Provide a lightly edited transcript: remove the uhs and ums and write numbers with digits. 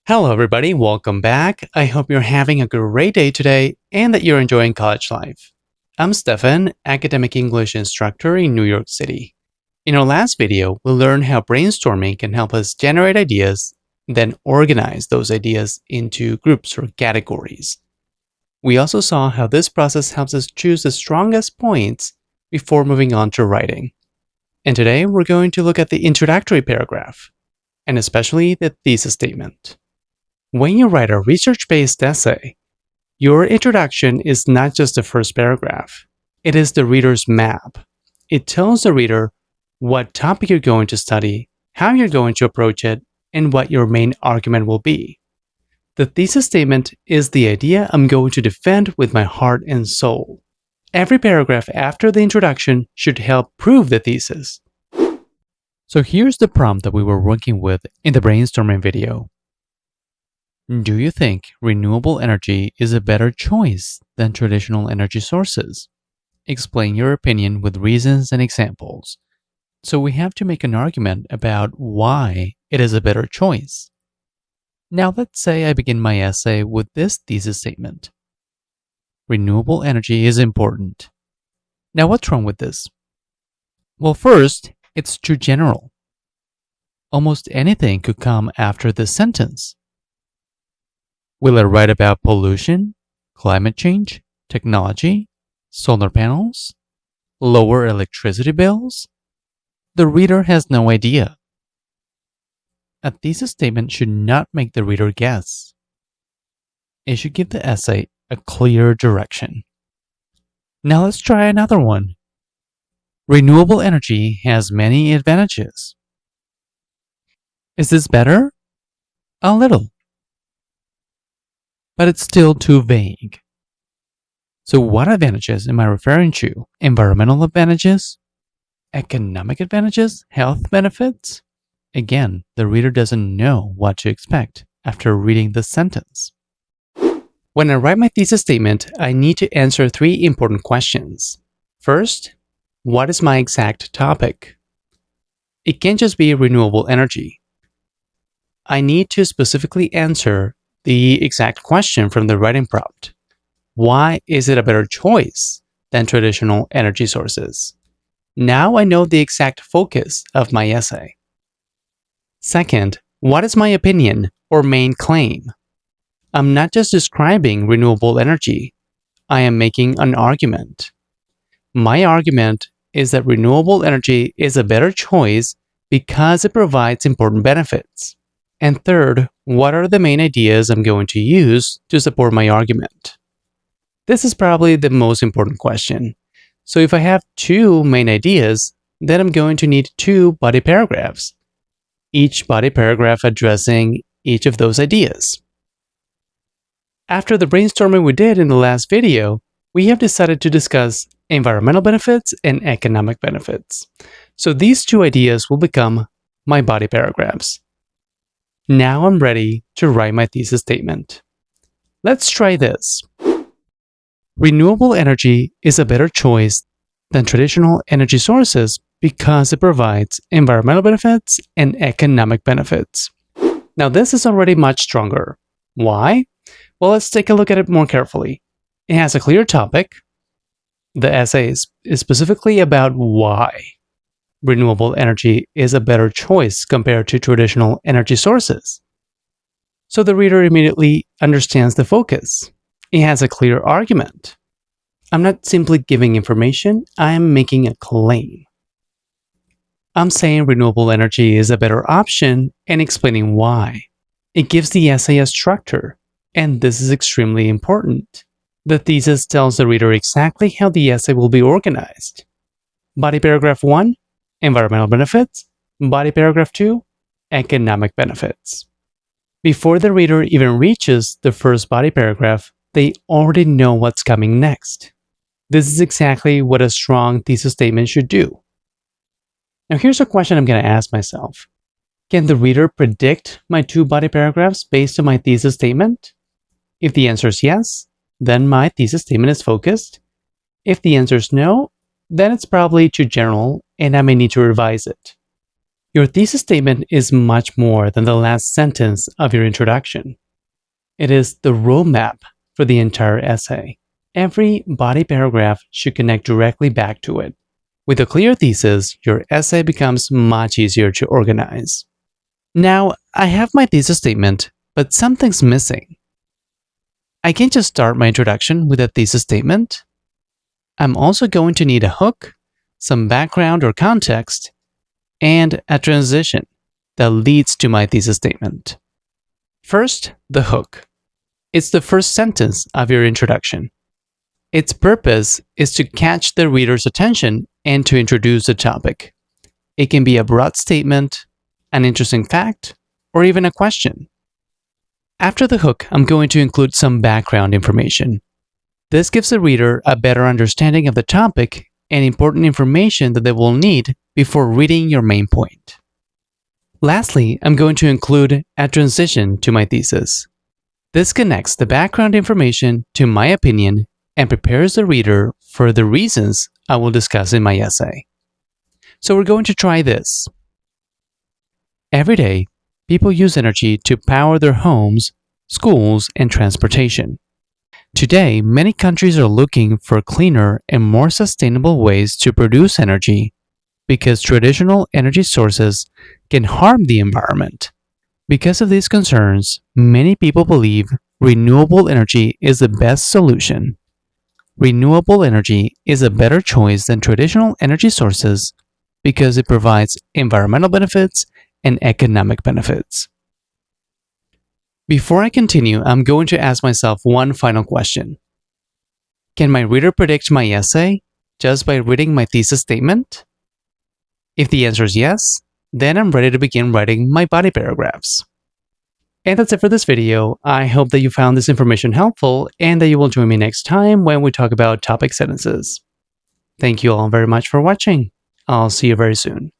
Hello, everybody. Welcome back. I hope you're having a great day today and that you're enjoying college life. I'm Stefan, academic English instructor in New York City. In our last video, we learned how brainstorming can help us generate ideas, then organize those ideas into groups or categories. We also saw how this process helps us choose the strongest points before moving on to writing. And today, we're going to look at the introductory paragraph, and especially the thesis statement. When you write a research-based essay, your introduction is not just the first paragraph. It is the reader's map. It tells the reader what topic you're going to study, how you're going to approach it, and what your main argument will be. The thesis statement is the idea I'm going to defend with my heart and soul. Every paragraph after the introduction should help prove the thesis. So here's the prompt that we were working with in the brainstorming video. Do you think renewable energy is a better choice than traditional energy sources? Explain your opinion with reasons and examples. So we have to make an argument about why it is a better choice. Now let's say I begin my essay with this thesis statement. Renewable energy is important. Now what's wrong with this? Well, first, it's too general. Almost anything could come after this sentence. Will I write about pollution, climate change, technology, solar panels, lower electricity bills? The reader has no idea. A thesis statement should not make the reader guess. It should give the essay a clear direction. Now let's try another one. Renewable energy has many advantages. Is this better? A little. But it's still too vague. So what advantages am I referring to? Environmental advantages? Economic advantages? Health benefits? Again, the reader doesn't know what to expect after reading the sentence. When I write my thesis statement, I need to answer three important questions. First, what is my exact topic? It can't just be renewable energy. I need to specifically answer the exact question from the writing prompt. Why is it a better choice than traditional energy sources? Now I know the exact focus of my essay. Second, what is my opinion or main claim? I'm not just describing renewable energy. I am making an argument. My argument is that renewable energy is a better choice because it provides important benefits. And third, what are the main ideas I'm going to use to support my argument? This is probably the most important question. So if I have two main ideas, then I'm going to need two body paragraphs, each body paragraph addressing each of those ideas. After the brainstorming we did in the last video, we have decided to discuss environmental benefits and economic benefits. So these two ideas will become my body paragraphs. Now I'm ready to write my thesis statement. Let's try this. Renewable energy is a better choice than traditional energy sources because it provides environmental benefits and economic benefits. Now this is already much stronger. Why? Well, let's take a look at it more carefully. It has a clear topic. The essay is specifically about why renewable energy is a better choice compared to traditional energy sources. So the reader immediately understands the focus. It has a clear argument. I'm not simply giving information, I am making a claim. I'm saying renewable energy is a better option and explaining why. It gives the essay a structure, and this is extremely important. The thesis tells the reader exactly how the essay will be organized. Body paragraph 1, environmental benefits. Body paragraph 2, economic benefits. Before the reader even reaches the first body paragraph, they already know what's coming next. This is exactly what a strong thesis statement should do. Now here's a question I'm going to ask myself. Can the reader predict my two body paragraphs based on my thesis statement? If the answer is yes, then my thesis statement is focused. If the answer is no, then it's probably too general and I may need to revise it. Your thesis statement is much more than the last sentence of your introduction. It is the roadmap for the entire essay. Every body paragraph should connect directly back to it. With a clear thesis, your essay becomes much easier to organize. Now, I have my thesis statement, but something's missing. I can't just start my introduction with a thesis statement. I'm also going to need a hook, some background or context, and a transition that leads to my thesis statement. First, the hook. It's the first sentence of your introduction. Its purpose is to catch the reader's attention and to introduce the topic. It can be a broad statement, an interesting fact, or even a question. After the hook, I'm going to include some background information. This gives the reader a better understanding of the topic and important information that they will need before reading your main point. Lastly, I'm going to include a transition to my thesis. This connects the background information to my opinion and prepares the reader for the reasons I will discuss in my essay. So we're going to try this. Every day, people use energy to power their homes, schools, and transportation. Today, many countries are looking for cleaner and more sustainable ways to produce energy because traditional energy sources can harm the environment. Because of these concerns, many people believe renewable energy is the best solution. Renewable energy is a better choice than traditional energy sources because it provides environmental benefits and economic benefits. Before I continue, I'm going to ask myself one final question. Can my reader predict my essay just by reading my thesis statement? If the answer is yes, then I'm ready to begin writing my body paragraphs. And that's it for this video. I hope that you found this information helpful and that you will join me next time when we talk about topic sentences. Thank you all very much for watching. I'll see you very soon.